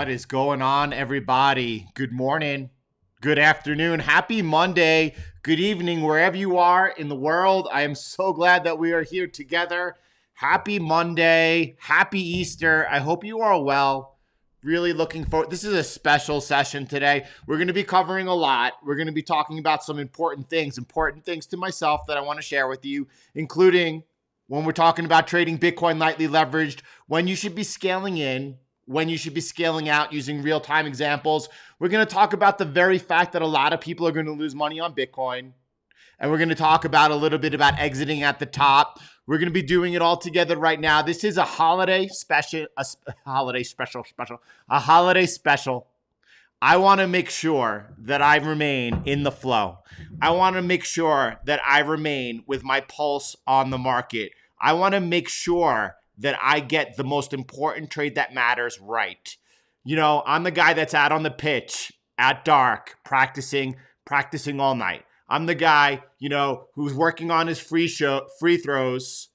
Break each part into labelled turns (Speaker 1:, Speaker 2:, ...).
Speaker 1: What is going on, everybody? Good morning, good afternoon, happy Monday, good evening, wherever you are in the world. I am so glad that we are here together Happy Monday. Happy Easter. I hope you are well. Really looking forward. This is a special session today. We're going to be covering a lot. We're going to be talking about some important things to myself that I want to share with you, including when we're talking about trading Bitcoin lightly leveraged, when you should be scaling in, when you should be scaling out using real-time examples. We're going to talk about the very fact that a lot of people are going to lose money on Bitcoin. And we're going to talk about a little bit about exiting at the top. We're going to be doing it all together right now. This is a holiday special, a holiday special. I want to make sure that I remain in the flow. I want to make sure that I remain with my pulse on the market. I want to make sure that I get the most important trade that matters right. You know, I'm the guy that's out on the pitch at dark, practicing all night. I'm the guy, who's working on his free throws,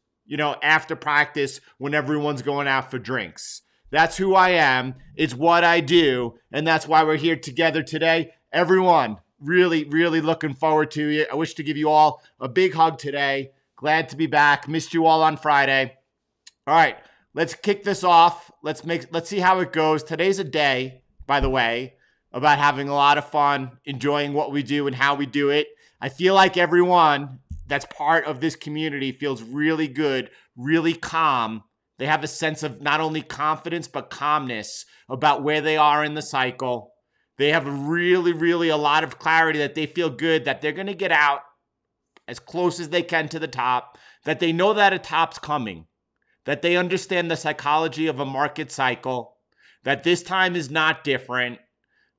Speaker 1: after practice when everyone's going out for drinks. That's who I am. It's what I do. And that's why we're here together today. Everyone, really, really looking forward to it. I wish to give you all a big hug today. Glad to be back. Missed you all on Friday. All right, let's kick this off. Let's see how it goes. Today's a day, by the way, about having a lot of fun, enjoying what we do and how we do it. I feel like everyone that's part of this community feels really good, really calm. They have a sense of not only confidence, but calmness about where they are in the cycle. They have really, really a lot of clarity that they feel good, that they're going to get out as close as they can to the top, that they know that a top's coming, that they understand the psychology of a market cycle, that this time is not different.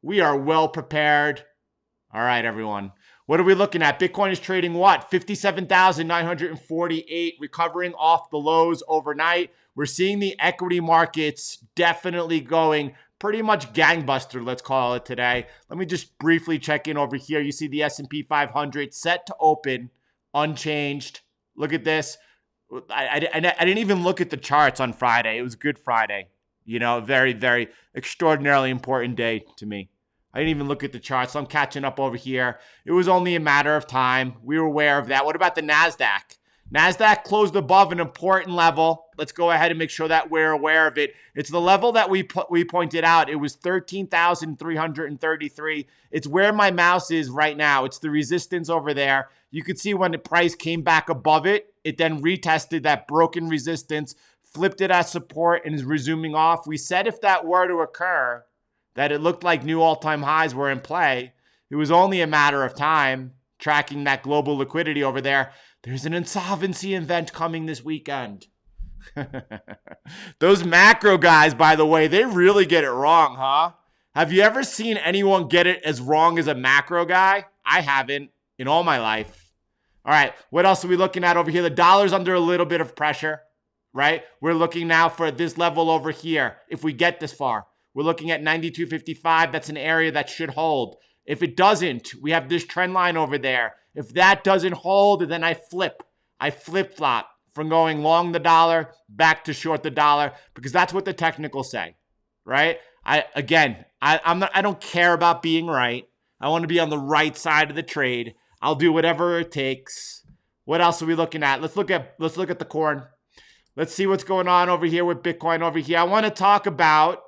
Speaker 1: We are well prepared. All right, everyone. What are we looking at? Bitcoin is trading what? 57,948, recovering off the lows overnight. We're seeing the equity markets definitely going pretty much gangbuster, let's call it today. Let me just briefly check in over here. You see the S&P 500 set to open, unchanged. Look at this. I didn't even look at the charts on Friday. It was Good Friday. Very, very extraordinarily important day to me. I didn't even look at the charts, so I'm catching up over here. It was only a matter of time. We were aware of that. What about the Nasdaq? Nasdaq closed above an important level. Let's go ahead and make sure that we're aware of it. It's the level that we pointed out. It was 13,333. It's where my mouse is right now. It's the resistance over there. You could see when the price came back above it, it then retested that broken resistance, flipped it as support, and is resuming off. We said if that were to occur, that it looked like new all-time highs were in play. It was only a matter of time, tracking that global liquidity over there. There's an insolvency event coming this weekend. Those macro guys, by the way, they really get it wrong, huh? Have you ever seen anyone get it as wrong as a macro guy? I haven't in all my life. All right, what else are we looking at over here? The dollar's under a little bit of pressure, right? We're looking now for this level over here, if we get this far. We're looking at 92.55. That's an area that should hold. If it doesn't, we have this trend line over there. If that doesn't hold, then I flip-flop from going long the dollar back to short the dollar, because that's what the technicals say, right? I don't care about being right. I want to be on the right side of the trade. I'll do whatever it takes. What else are we looking at? Let's look at the corn. Let's see what's going on over here with Bitcoin over here. I want to talk about,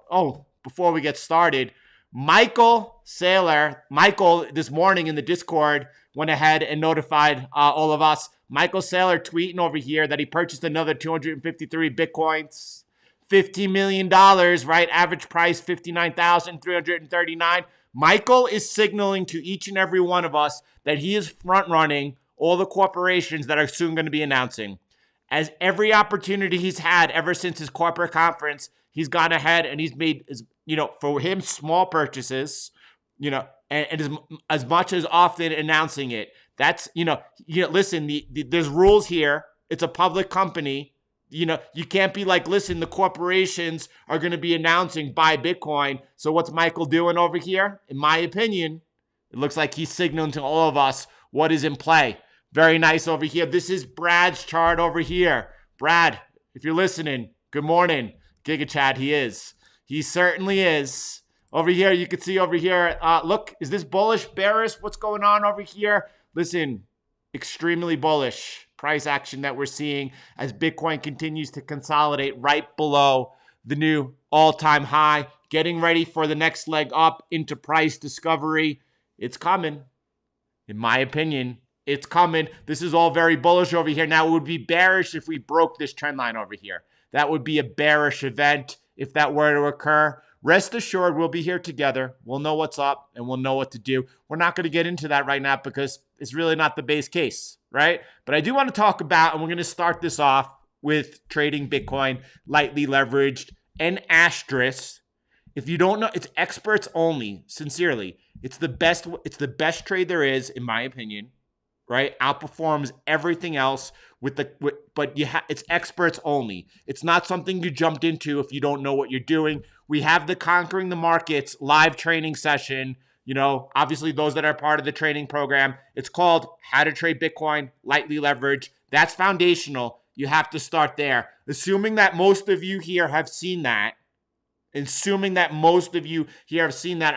Speaker 1: before we get started, Michael Saylor. Michael, this morning in the Discord, went ahead and notified all of us. Michael Saylor tweeting over here that he purchased another 253 Bitcoins. $15 million, right? Average price, 59,339. Michael is signaling to each and every one of us that he is front-running all the corporations that are soon going to be announcing. As every opportunity he's had ever since his corporate conference, he's gone ahead and he's made, for him, small purchases, and as much as often announcing it. That's, listen, there's rules here. It's a public company. You can't be like, listen, the corporations are going to be announcing buy Bitcoin. So what's Michael doing over here? In my opinion, it looks like he's signaling to all of us what is in play. Very nice over here. This is Brad's chart over here. Brad, if you're listening, good morning. Giga Chad, he is. He certainly is. Over here, you can see over here, look, is this bullish, bearish? What's going on over here? Listen, extremely bullish. price action that we're seeing as Bitcoin continues to consolidate right below the new all-time high, getting ready for the next leg up into price discovery. It's coming. In my opinion, it's coming. This is all very bullish over here. Now, it would be bearish if we broke this trend line over here. That would be a bearish event if that were to occur. Rest assured, we'll be here together. We'll know what's up and we'll know what to do. We're not going to get into that right now because it's really not the base case, right? But I do want to talk about, and we're going to start this off with trading Bitcoin lightly leveraged and asterisk. If you don't know, it's experts only, sincerely. It's the best trade there is, in my opinion, right? Outperforms everything else but it's experts only. It's not something you jumped into if you don't know what you're doing. We have the Conquering the Markets live training session. You know, obviously those that are part of the training program, it's called How to Trade Bitcoin Lightly Leveraged. That's foundational. You have to start there. Assuming that most of you here have seen that, I'm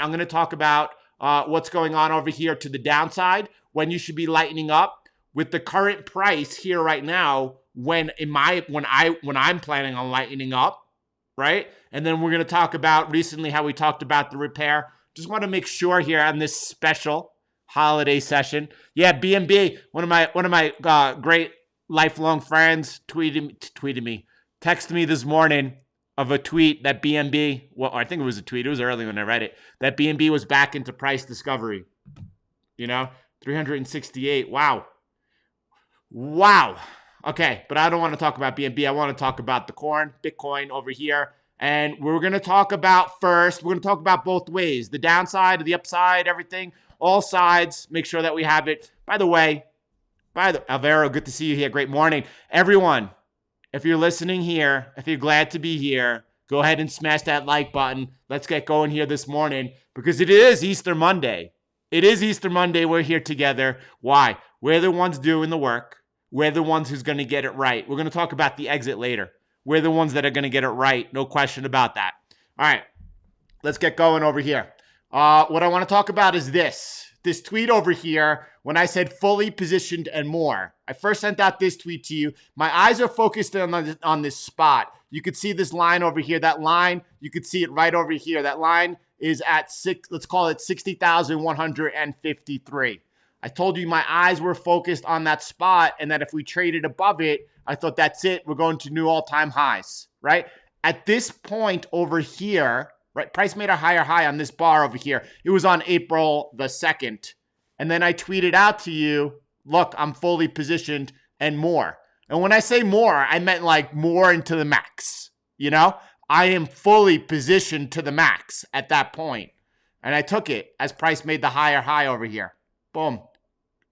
Speaker 1: going to talk about what's going on over here to the downside, when you should be lightening up with the current price here right now, when I'm planning on lightening up, right? And then we're going to talk about recently how we talked about the repair. Just want to make sure here on this special holiday session. Yeah, BNB, one of my great lifelong friends texted me this morning of a tweet that BNB, well, I think it was a tweet. It was early when I read it, that BNB was back into price discovery. You know, 368. Wow. Okay, but I don't want to talk about BNB. I want to talk about the Bitcoin over here. And we're going to talk about both ways, the downside, the upside, everything, all sides. Make sure that we have it. By the way, Alvaro, good to see you here. Great morning. Everyone, if you're listening here, if you're glad to be here, go ahead and smash that like button. Let's get going here this morning because it is Easter Monday. We're here together. Why? We're the ones doing the work. We're the ones who's going to get it right. We're going to talk about the exit later. We're the ones that are going to get it right. No question about that. All right. Let's get going over here. What I want to talk about is this tweet over here when I said fully positioned and more. I first sent out this tweet to you. My eyes are focused on this spot. You could see this line over here. That line, you could see it right over here. That line is at let's call it 60,153. I told you my eyes were focused on that spot and that if we traded above it, I thought that's it. We're going to new all-time highs, right? At this point over here, right, price made a higher high on this bar over here. It was on April the 2nd. And then I tweeted out to you, look, I'm fully positioned and more. And when I say more, I meant like more into the max, you know? I am fully positioned to the max at that point. And I took it as price made the higher high over here. Boom.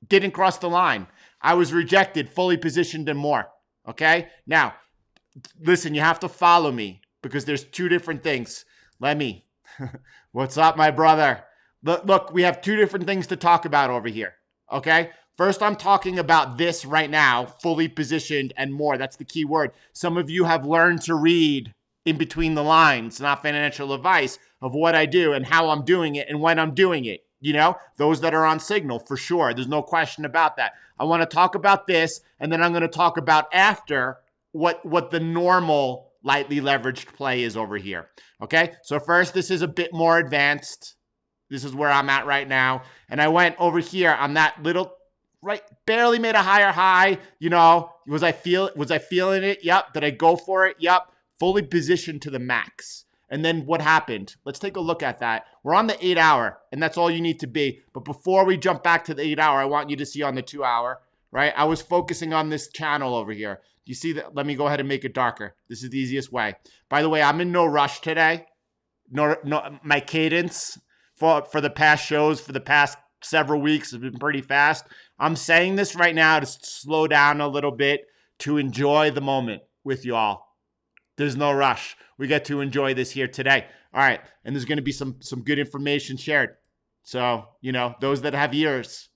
Speaker 1: Didn't cross the line. I was rejected, fully positioned and more. Okay? Now, listen, you have to follow me because there's two different things. What's up, my brother? Look, we have two different things to talk about over here. Okay? First, I'm talking about this right now, fully positioned and more. That's the key word. Some of you have learned to read in between the lines, not financial advice, of what I do and how I'm doing it and when I'm doing it. You know, those that are on Signal, for sure. There's no question about that. I want to talk about this, and then I'm going to talk about after what the normal lightly leveraged play is over here. Okay, so first, this is a bit more advanced. This is where I'm at right now. And I went over here on that little, right, barely made a higher high. You know, was I feeling it? Yep. Did I go for it? Yep. Fully positioned to the max. And then what happened? Let's take a look at that. We're on the 8 hour, and that's all you need to be. But before we jump back to the 8 hour, I want you to see on the 2 hour, right? I was focusing on this channel over here. You see that? Let me go ahead and make it darker. This is the easiest way. By the way, I'm in no rush today. No, my cadence for the past shows, for the past several weeks has been pretty fast. I'm saying this right now to slow down a little bit, to enjoy the moment with you all. There's no rush. We get to enjoy this here today. All right. And there's going to be some good information shared. So, you know, those that have ears.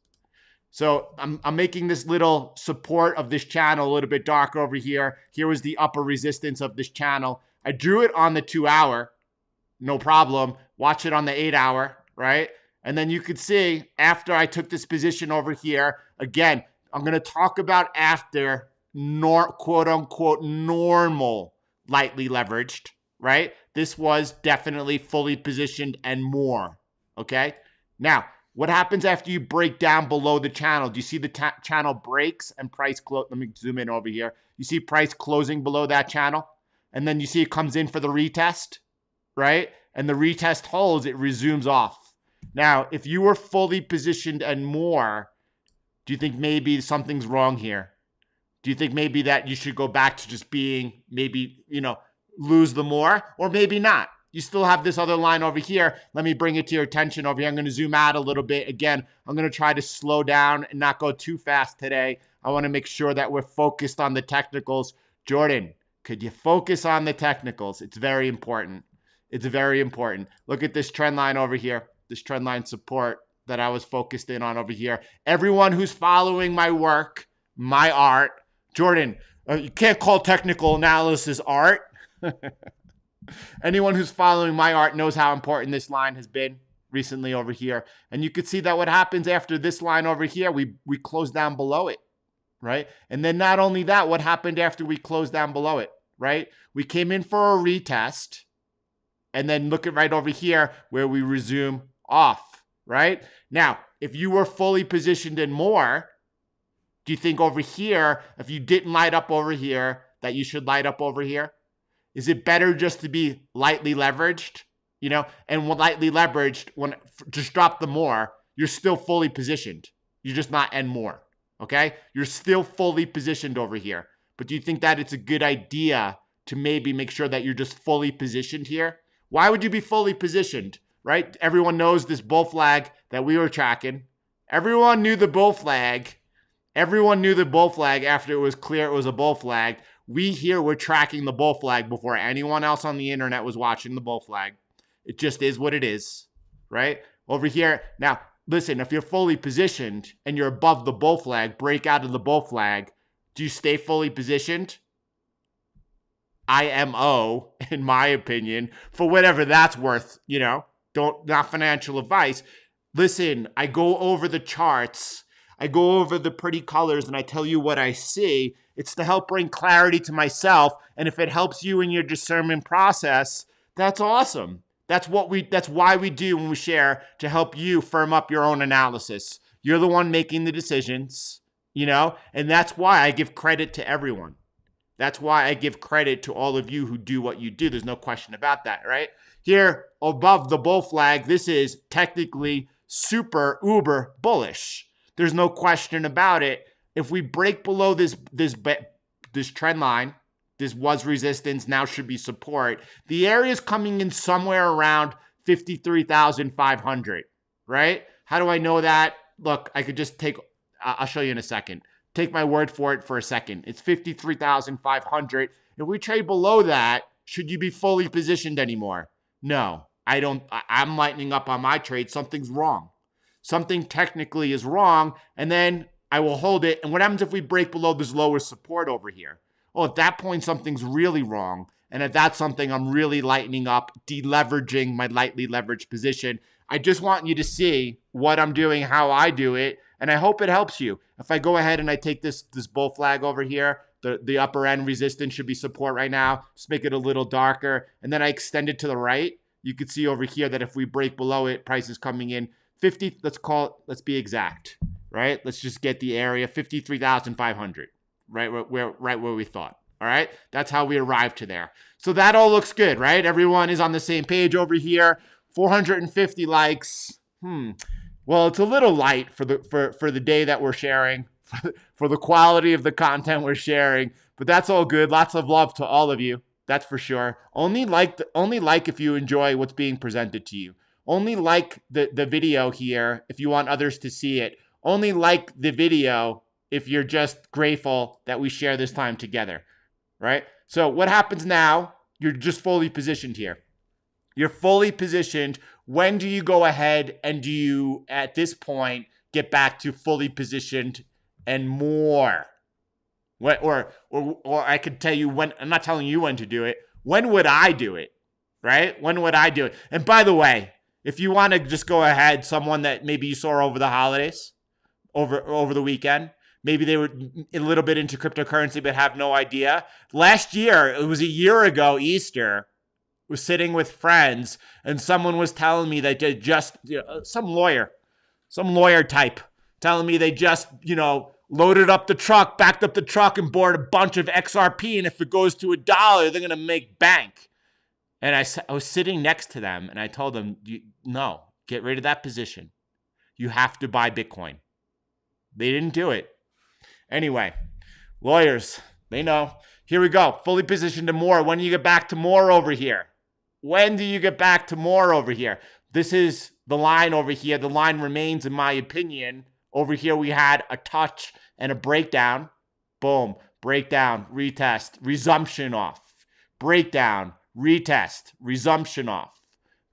Speaker 1: So I'm making this little support of this channel a little bit darker over here. Here was the upper resistance of this channel. I drew it on the 2 hour. No problem. Watch it on the 8 hour, right? And then you could see after I took this position over here, again, I'm going to talk about after quote unquote normal lightly leveraged, right? This was definitely fully positioned and more, okay? Now, what happens after you break down below the channel? Do you see the channel breaks and price close? Let me zoom in over here. You see price closing below that channel? And then you see it comes in for the retest, right? And the retest holds, it resumes off. Now, if you were fully positioned and more, do you think maybe something's wrong here? Do you think maybe that you should go back to just being maybe, lose the more, or maybe not? You still have this other line over here. Let me bring it to your attention over here. I'm going to zoom out a little bit. Again, I'm going to try to slow down and not go too fast today. I want to make sure that we're focused on the technicals. Jordan, could you focus on the technicals? It's very important. It's very important. Look at this trend line over here. This trend line support that I was focused in on over here. Everyone who's following my work, my art, Jordan, you can't call technical analysis art. Anyone who's following my art knows how important this line has been recently over here. And you could see that what happens after this line over here, we close down below it, right? And then not only that, what happened after we closed down below it, right? We came in for a retest, and then look at right over here where we resume off, right? Now, if you were fully positioned in more, do you think over here, if you didn't light up over here, that you should light up over here? Is it better just to be lightly leveraged? And when lightly leveraged, when just drop the more, you're still fully positioned. You're just not N more, okay? You're still fully positioned over here. But do you think that it's a good idea to maybe make sure that you're just fully positioned here? Why would you be fully positioned, right? Everyone knows this bull flag that we were tracking. Everyone knew the bull flag. Everyone knew the bull flag after it was clear it was a bull flag. We here were tracking the bull flag before anyone else on the internet was watching the bull flag. It just is what it is, right? Over here, now, listen, if you're fully positioned and you're above the bull flag, break out of the bull flag, do you stay fully positioned? IMO, in my opinion, for whatever that's worth, not financial advice. Listen, I go over the charts, I go over the pretty colors, and I tell you what I see. It's to help bring clarity to myself. And if it helps you in your discernment process, that's awesome. That's why we do when we share, to help you firm up your own analysis. You're the one making the decisions, and that's why I give credit to everyone. That's why I give credit to all of you who do what you do. There's no question about that, right? Here above the bull flag, this is technically super uber bullish. There's no question about it. If we break below this trend line, this was resistance, now should be support. The area is coming in somewhere around 53,500, right? How do I know that? Look, I could just I'll show you in a second. Take my word for it for a second. It's 53,500. If we trade below that, should you be fully positioned anymore? No, I don't. I'm lightening up on my trade. Something's wrong. Something technically is wrong, and then I will hold it. And what happens if we break below this lower support over here? Oh, at that point, something's really wrong. And at that something, I'm really lightening up, deleveraging my lightly leveraged position. I just want you to see what I'm doing, how I do it, and I hope it helps you. If I go ahead and I take this bull flag over here, the upper end resistance should be support right now. Just make it a little darker. And then I extend it to the right. You can see over here that if we break below it, price is coming in 50, let's be exact, right? Let's just get the area, 53,500, right where we thought. All right, that's how we arrived to there. So that all looks good, right? Everyone is on the same page over here. 450 likes. Well, it's a little light for the day that we're sharing, for the quality of the content we're sharing, but that's all good. Lots of love to all of you. That's for sure. Only like if you enjoy what's being presented to you. Only like the video here if you want others to see it. Only like the video if you're just grateful that we share this time together, right? So what happens now? You're just fully positioned here. You're fully positioned. When do you go ahead and do you, at this point, get back to fully positioned and more? Or I could tell you when. I'm not telling you when to do it. When would I do it, right? When would I do it? And by the way, if you want to just go ahead, someone that maybe you saw over the holidays, over the weekend, Maybe they were a little bit into cryptocurrency but have no idea. Last year, it was a year ago, Easter, was sitting with friends and someone was telling me that they just, some lawyer type telling me they just, loaded up the truck, backed up the truck and bought a bunch of XRP. And if it goes to $1, they're going to make bank. And I was sitting next to them and I told them, no, get rid of that position. You have to buy Bitcoin. They didn't do it. Anyway, lawyers, they know. Here we go. Fully positioned to more. When do you get back to more over here? When do you get back to more over here? This is the line over here. The line remains, in my opinion. Over here, we had a touch and a breakdown. Boom. Breakdown, retest, resumption off. Breakdown, retest, resumption off.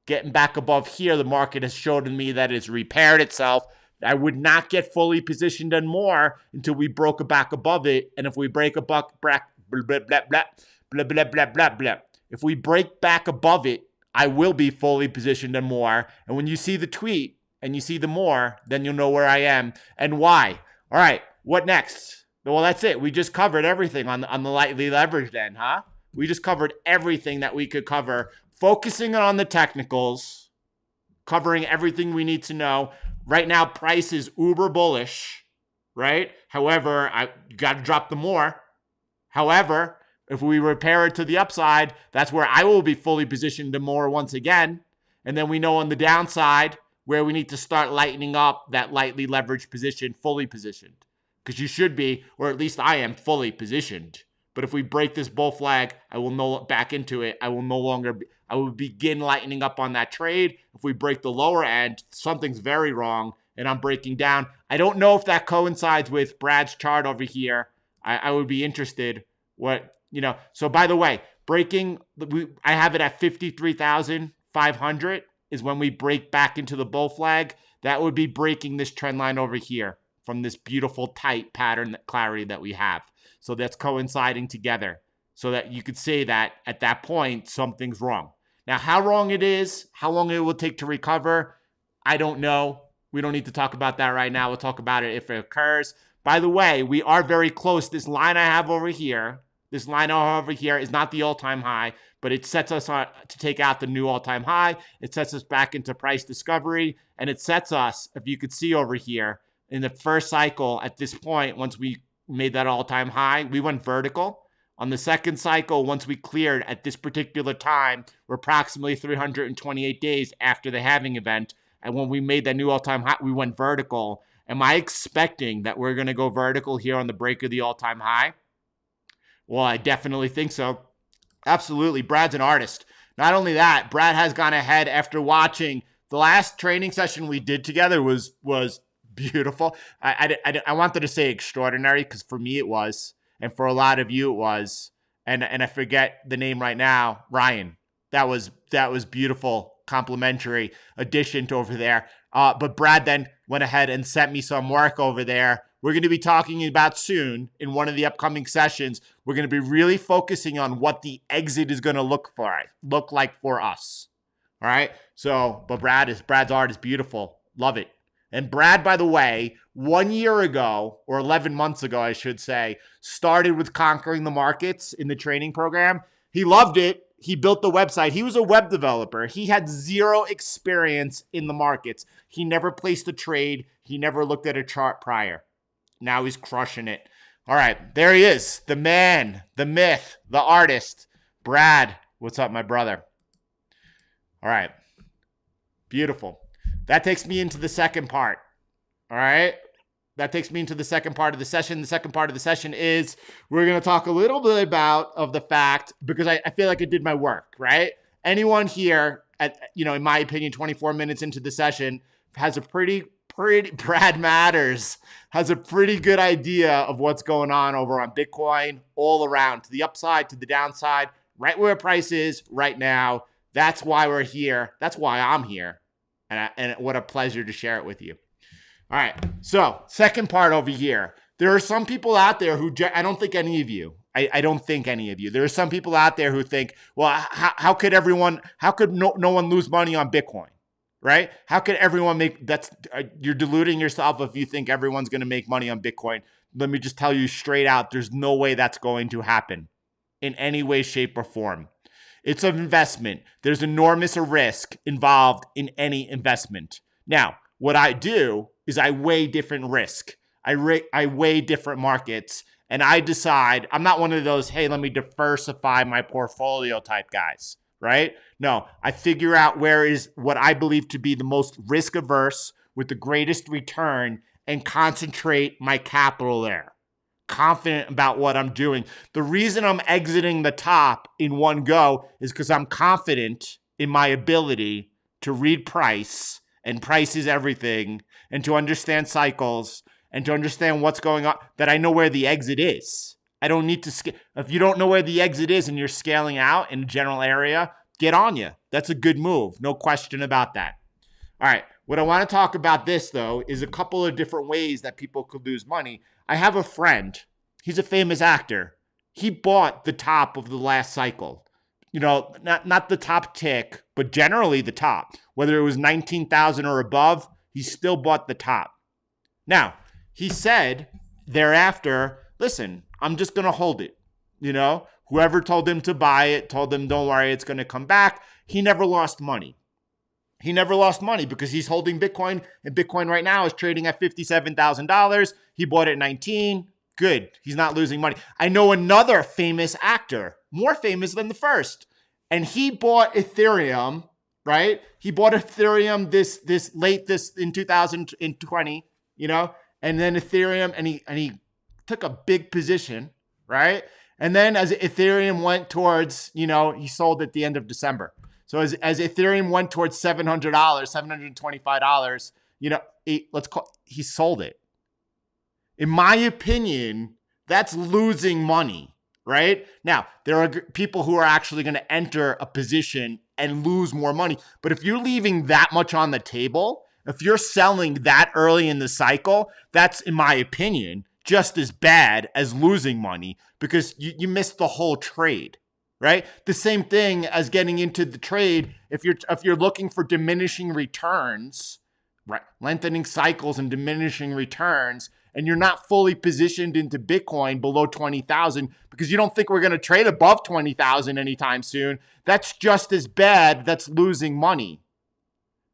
Speaker 1: Getting back above here, the market has showed me that it's repaired itself. I would not get fully positioned on more until we broke back above it. And if we break a buck, blah, blah, blah, blah, blah, blah, blah, blah, blah. If we break back above it, I will be fully positioned on more. And when you see the tweet and you see the more, then you'll know where I am and why. All right, what next? Well, that's it. We just covered everything on the lightly leveraged end, huh? We just covered everything that we could cover, focusing on the technicals, covering everything we need to know. Right now, price is uber bullish, right? However, you got to drop the more. However, if we repair it to the upside, that's where I will be fully positioned to more once again. And then we know on the downside where we need to start lightening up that lightly leveraged position, fully positioned. Because you should be, or at least I am, fully positioned. But if we break this bull flag, I will back into it. I will begin lightening up on that trade. If we break the lower end, something's very wrong and I'm breaking down. I don't know if that coincides with Brad's chart over here. I would be interested. So by the way, I have it at 53,500 is when we break back into the bull flag. That would be breaking this trend line over here from this beautiful tight pattern clarity that we have. So that's coinciding together so that you could say that at that point, something's wrong. Now, how wrong it is, how long it will take to recover, I don't know. We don't need to talk about that right now. We'll talk about it if it occurs. By the way, we are very close. This line I have over here, is not the all-time high, but it sets us on to take out the new all-time high. It sets us back into price discovery, and it sets us, if you could see over here, in the first cycle at this point, once we made that all-time high, we went vertical. On the second cycle, once we cleared at this particular time, we're approximately 328 days after the halving event. And when we made that new all-time high, we went vertical. Am I expecting that we're going to go vertical here on the break of the all-time high? Well, I definitely think so. Absolutely. Brad's an artist. Not only that, Brad has gone ahead after watching the last training session we did together was beautiful. I wanted to say extraordinary because for me it was, and for a lot of you it was, and I forget the name right now, Ryan. That was beautiful, complimentary addition to over there. But Brad then went ahead and sent me some work over there. We're going to be talking about soon in one of the upcoming sessions. We're going to be really focusing on what the exit is going to look like for us. All right. So, but Brad's art is beautiful. Love it. And Brad, by the way, 1 year ago, or 11 months ago, I should say, started with Conquering the Markets in the training program. He loved it. He built the website. He was a web developer. He had zero experience in the markets. He never placed a trade. He never looked at a chart prior. Now he's crushing it. All right, there he is. The man, the myth, the artist. Brad, what's up, my brother? All right, beautiful. That takes me into the second part, all right? That takes me into the second part of the session. The second part of the session is we're going to talk a little bit about the fact, because I feel like I did my work, right? Anyone here, in my opinion, 24 minutes into the session has a pretty Brad Matters has a pretty good idea of what's going on over on Bitcoin all around, to the upside, to the downside, right where price is right now. That's why we're here. That's why I'm here. And what a pleasure to share it with you. All right. So second part over here. There are some people out there who, I don't think any of you, I don't think any of you. There are some people out there who think, well, how could no one lose money on Bitcoin? Right? How could everyone you're deluding yourself if you think everyone's going to make money on Bitcoin. let me just tell you straight out, there's no way that's going to happen in any way, shape, or form. It's an investment. There's enormous risk involved in any investment. Now, what I do is I weigh different risk. I weigh different markets, and I decide. I'm not one of those, hey, let me diversify my portfolio type guys, right? No, I figure out where is what I believe to be the most risk averse with the greatest return and concentrate my capital there. Confident about what I'm doing. The reason I'm exiting the top in one go is because I'm confident in my ability to read price, and price is everything, and to understand cycles, and to understand what's going on, that I know where the exit is. I don't need to scale. If you don't know where the exit is and you're scaling out in a general area, get on you. That's a good move. No question about that. All right. What I want to talk about this, though, is a couple of different ways that people could lose money. I have a friend. He's a famous actor. He bought the top of the last cycle. You know, not the top tick, but generally the top. Whether it was 19,000 or above, he still bought the top. Now, he said thereafter, listen, I'm just going to hold it. You know, whoever told him to buy it told him, don't worry, it's going to come back. He never lost money. He never lost money because he's holding Bitcoin, and Bitcoin right now is trading at $57,000. He bought it at 19. Good. He's not losing money. I know another famous actor, more famous than the first, and he bought Ethereum, right? He bought Ethereum this in 2020, you know, and then Ethereum, and he took a big position, right? And then as Ethereum went towards, you know, he sold at the end of December. So as Ethereum went towards $700, $725, you know, he sold it. In my opinion, that's losing money, right? Now, there are people who are actually going to enter a position and lose more money. But if you're leaving that much on the table, if you're selling that early in the cycle, that's, in my opinion, just as bad as losing money because you missed the whole trade. Right? The same thing as getting into the trade. If you're looking for diminishing returns, right? Lengthening cycles and diminishing returns, and you're not fully positioned into Bitcoin below 20,000 because you don't think we're going to trade above 20,000 anytime soon, that's just as bad. That's losing money.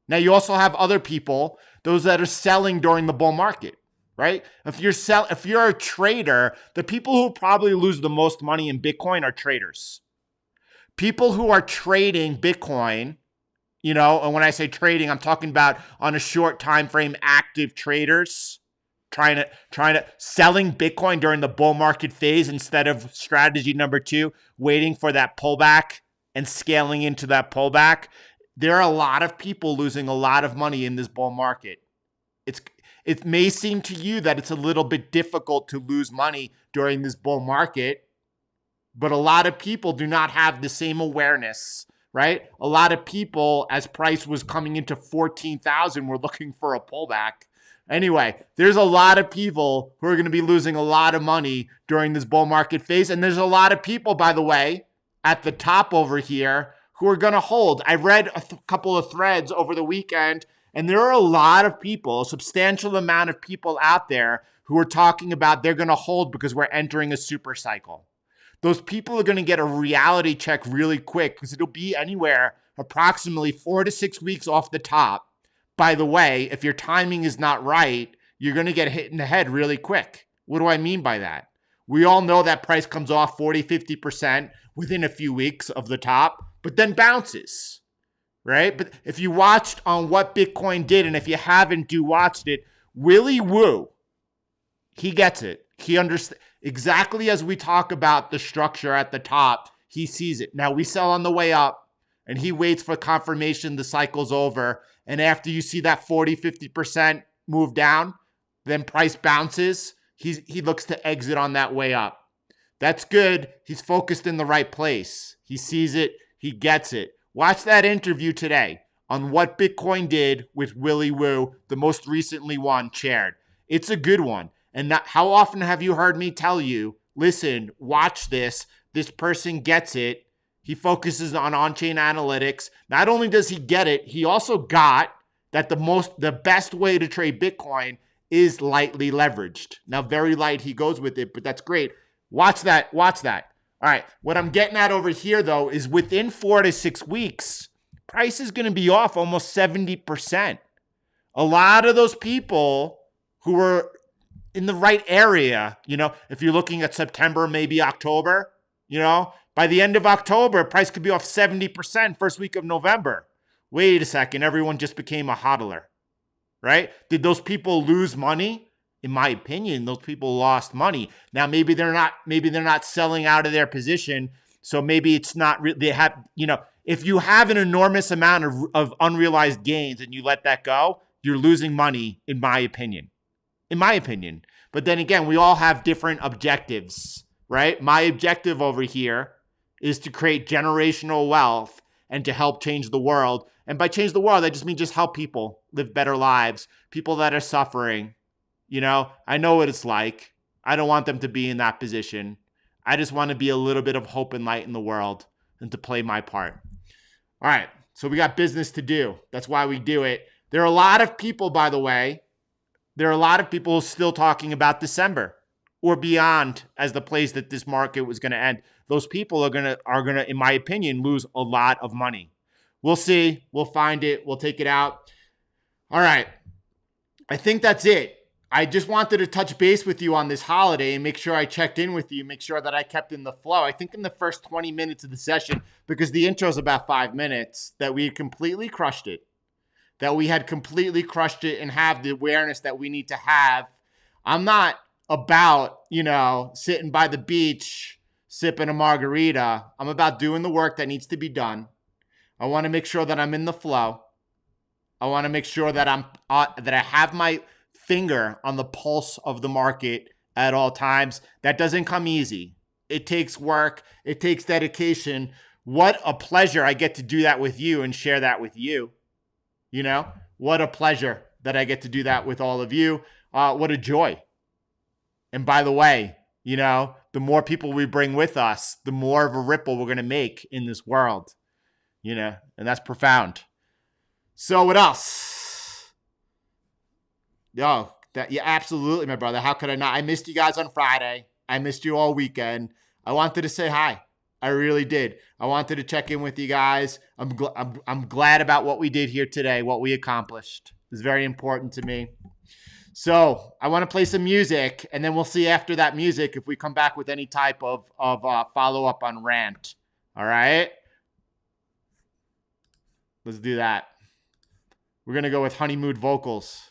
Speaker 1: Now, you also have other people, those that are selling during the bull market, right? If you're a trader, the people who probably lose the most money in Bitcoin are traders. People who are trading Bitcoin, you know, and when I say trading, I'm talking about on a short time frame, active traders trying to selling Bitcoin during the bull market phase instead of strategy number 2, waiting for that pullback and scaling into that pullback. There are a lot of people losing a lot of money in this bull market. It may seem to you that it's a little bit difficult to lose money during this bull market, but a lot of people do not have the same awareness, right? A lot of people, as price was coming into 14,000, were looking for a pullback. Anyway, there's a lot of people who are going to be losing a lot of money during this bull market phase. And there's a lot of people, by the way, at the top over here who are going to hold. I read a couple of threads over the weekend, and there are a lot of people, a substantial amount of people out there who are talking about they're going to hold because we're entering a super cycle. Those people are going to get a reality check really quick because it'll be anywhere approximately 4 to 6 weeks off the top. By the way, if your timing is not right, you're going to get hit in the head really quick. What do I mean by that? We all know that price comes off 40, 50% within a few weeks of the top, but then bounces, right? But if you watched on what Bitcoin did, and if you haven't watched it, Willy Woo, he gets it. He understands. Exactly as we talk about the structure at the top, he sees it. Now, we sell on the way up, and he waits for confirmation the cycle's over. And after you see that 40, 50% move down, then price bounces. He looks to exit on that way up. That's good. He's focused in the right place. He sees it. He gets it. Watch that interview today on what Bitcoin did with Willy Woo, the most recently one chaired. It's a good one. And how often have you heard me tell you, listen, watch this. This person gets it. He focuses on-chain analytics. Not only does he get it, he also got that the best way to trade Bitcoin is lightly leveraged. Now, very light, he goes with it, but that's great. Watch that. Watch that. All right. What I'm getting at over here, though, is within 4 to 6 weeks, price is going to be off almost 70%. A lot of those people who were in the right area, if you're looking at September, maybe October, by the end of October, price could be off 70% first week of November. Wait a second, everyone just became a hodler, right? Did those people lose money? In my opinion, those people lost money. Now, maybe they're not selling out of their position. So maybe it's not, they have, if you have an enormous amount of unrealized gains and you let that go, you're losing money, in my opinion. But then again, we all have different objectives, right? My objective over here is to create generational wealth and to help change the world. And by change the world, I just mean just help people live better lives, people that are suffering. I know what it's like. I don't want them to be in that position. I just want to be a little bit of hope and light in the world and to play my part. All right, so we got business to do. That's why we do it. There are a lot of people, by the way, still talking about December or beyond as the place that this market was going to end. Those people are going to, in my opinion, lose a lot of money. We'll see. We'll find it. We'll take it out. All right. I think that's it. I just wanted to touch base with you on this holiday and make sure I checked in with you, make sure that I kept in the flow. I think in the first 20 minutes of the session, because the intro is about 5 minutes, that we completely crushed it. That we had completely crushed it and have the awareness that we need to have. I'm not about, sitting by the beach, sipping a margarita. I'm about doing the work that needs to be done. I want to make sure that I'm in the flow. I want to make sure that that I have my finger on the pulse of the market at all times. That doesn't come easy. It takes work. It takes dedication. What a pleasure I get to do that with you and share that with you. What a pleasure that I get to do that with all of you. What a joy. And by the way, the more people we bring with us, the more of a ripple we're going to make in this world, and that's profound. So what else? Yeah, absolutely, my brother. How could I not? I missed you guys on Friday. I missed you all weekend. I wanted to say hi. I really did. I wanted to check in with you guys. I'm glad about what we did here today, what we accomplished. It's very important to me. So I want to play some music, and then we'll see after that music if we come back with any type of follow-up on rant. All right? Let's do that. We're going to go with Honeymoon Vocals.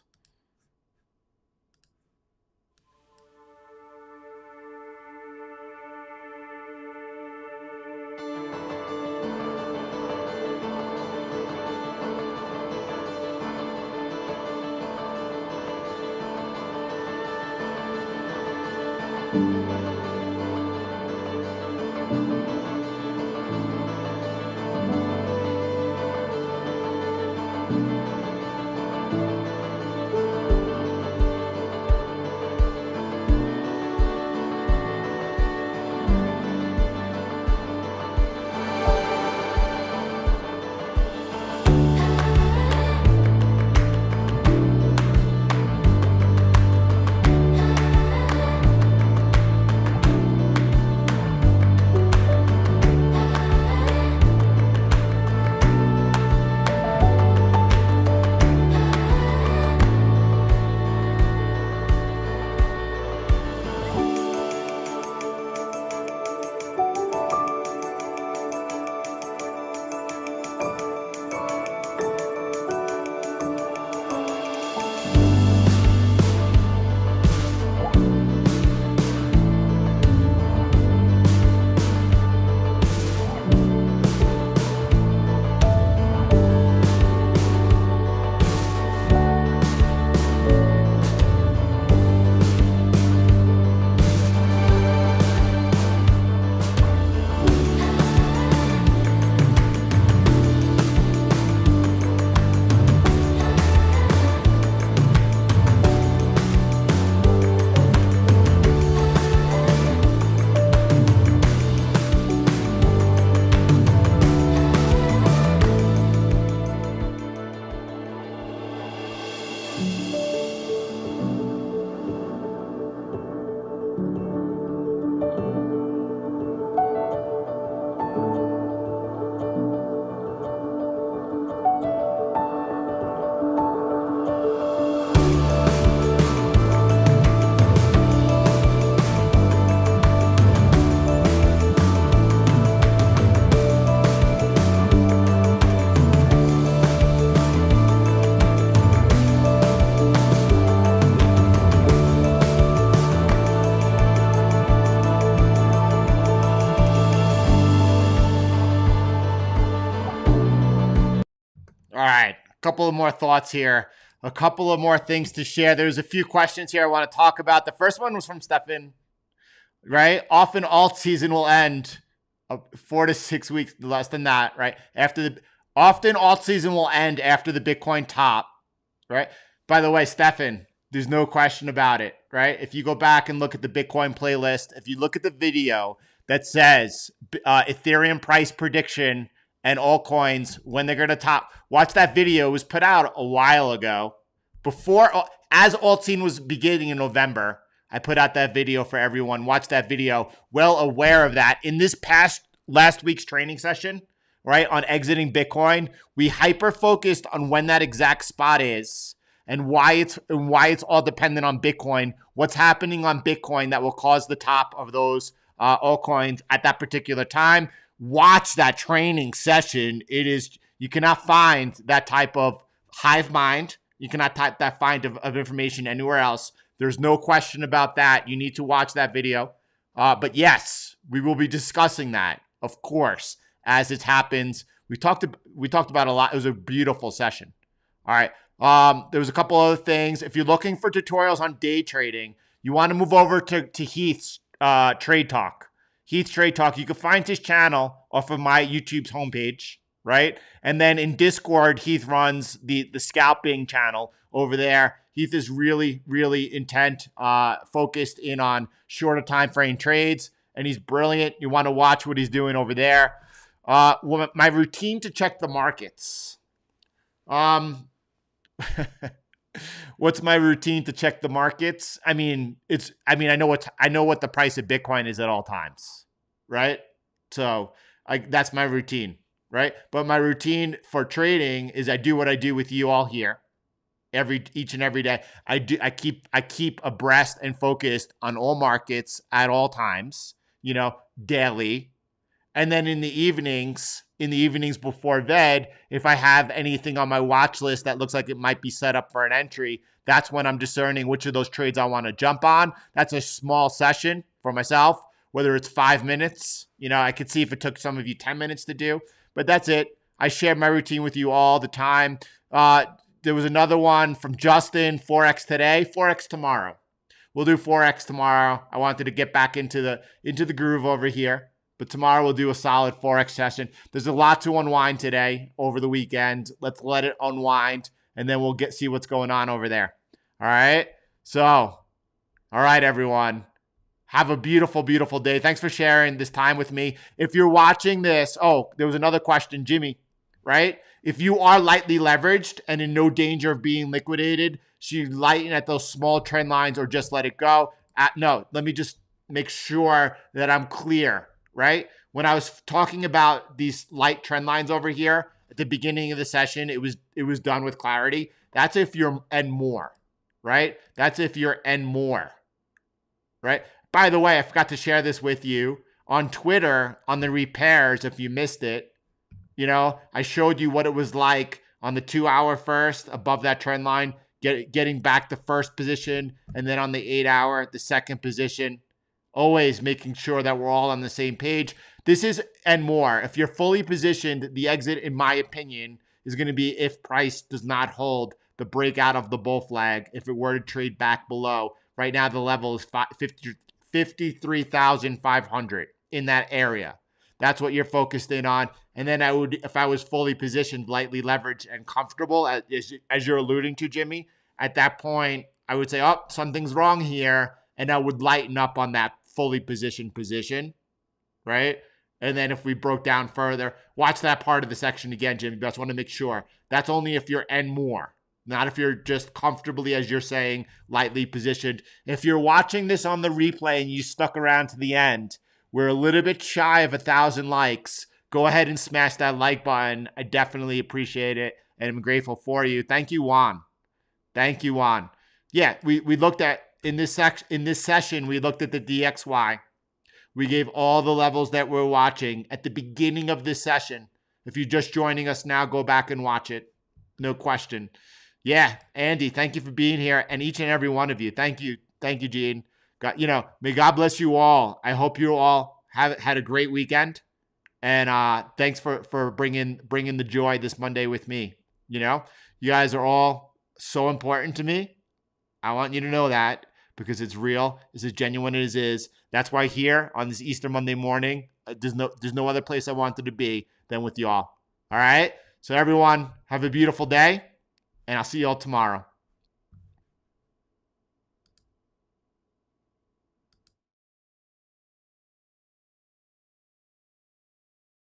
Speaker 1: All right. A couple of more thoughts here. A couple of more things to share. There's a few questions here I want to talk about. The first one was from Stefan, right? Often alt season will end 4 to 6 weeks, less than that, right? Often alt season will end after the Bitcoin top, right? By the way, Stefan, there's no question about it, right? If you go back and look at the Bitcoin playlist, if you look at the video that says Ethereum price prediction and altcoins when they're going to top, watch that video. It was put out a while ago, as alt scene was beginning in November. I put out that video for everyone. Watch that video. Well aware of that. In this last week's training session, right, on exiting Bitcoin, we hyper focused on when that exact spot is and why it's all dependent on Bitcoin. What's happening on Bitcoin that will cause the top of those altcoins at that particular time. Watch that training session. You cannot find that type of hive mind. You cannot find of information anywhere else. There's no question about that. You need to watch that video. But yes, we will be discussing that, of course, as it happens. We talked about a lot. It was a beautiful session. All right. There was a couple other things. If you're looking for tutorials on day trading, you want to move over to Heath's Trade Talk. Heath's Trade Talk. You can find his channel off of my YouTube's homepage, right? And then in Discord, Heath runs the scalping channel over there. Heath is really, really intent, focused in on shorter time frame trades, and he's brilliant. You want to watch what he's doing over there. My routine to check the markets. What's my routine to check the markets? I know what the price of Bitcoin is at all times, right? So that's my routine, right? But my routine for trading is I do what I do with you all here. Each and every day, I keep abreast and focused on all markets at all times, daily. And then in the evenings before bed, if I have anything on my watch list that looks like it might be set up for an entry, that's when I'm discerning which of those trades I want to jump on. That's a small session for myself, whether it's 5 minutes. I could see if it took some of you 10 minutes to do, but that's it. I share my routine with you all the time. There was another one from Justin, Forex today, Forex tomorrow. We'll do Forex tomorrow. I wanted to get back into the groove over here. But tomorrow we'll do a solid Forex session. There's a lot to unwind today over the weekend. Let's let it unwind, and then we'll see what's going on over there. All right? So, all right, everyone. Have a beautiful, beautiful day. Thanks for sharing this time with me. If you're watching this, there was another question, Jimmy, right? If you are lightly leveraged and in no danger of being liquidated, should you lighten at those small trend lines or just let it go? No, let me just make sure that I'm clear, right? When I was talking about these light trend lines over here at the beginning of the session, it was done with clarity. That's if you're and more, right? That's if you're and more, right? By the way, I forgot to share this with you on Twitter on the repairs. If you missed it, I showed you what it was like on the 2-hour first above that trend line, getting back to first position, and then on the 8-hour, the second position. Always making sure that we're all on the same page. This is and more. If you're fully positioned, the exit, in my opinion, is going to be if price does not hold the breakout of the bull flag. If it were to trade back below, right now the level is 53,500 in that area. That's what you're focused in on. And then if I was fully positioned, lightly leveraged and comfortable, as you're alluding to, Jimmy, at that point, I would say, something's wrong here. And I would lighten up on that fully positioned position, right? And then if we broke down further, watch that part of the section again, Jimmy. But I just want to make sure that's only if you're and more, not if you're just comfortably, as you're saying, lightly positioned. If you're watching this on the replay and you stuck around to the end, we're a little bit shy of 1,000 likes. Go ahead and smash that like button. I definitely appreciate it, and I'm grateful for you. Thank you, Juan. Thank you, Juan. Yeah, we looked at in this session, we looked at the DXY. We gave all the levels that we're watching at the beginning of this session. If you're just joining us now, go back and watch it. No question. Yeah, Andy, thank you for being here, and each and every one of you. Thank you, Gene. May God bless you all. I hope you all have had a great weekend, and thanks for bringing the joy this Monday with me. You know, you guys are all so important to me. I want you to know that because it's real. It's as genuine as it is. That's why here on this Easter Monday morning, there's no other place I wanted to be than with y'all. All right. So everyone, have a beautiful day, and I'll see you all tomorrow.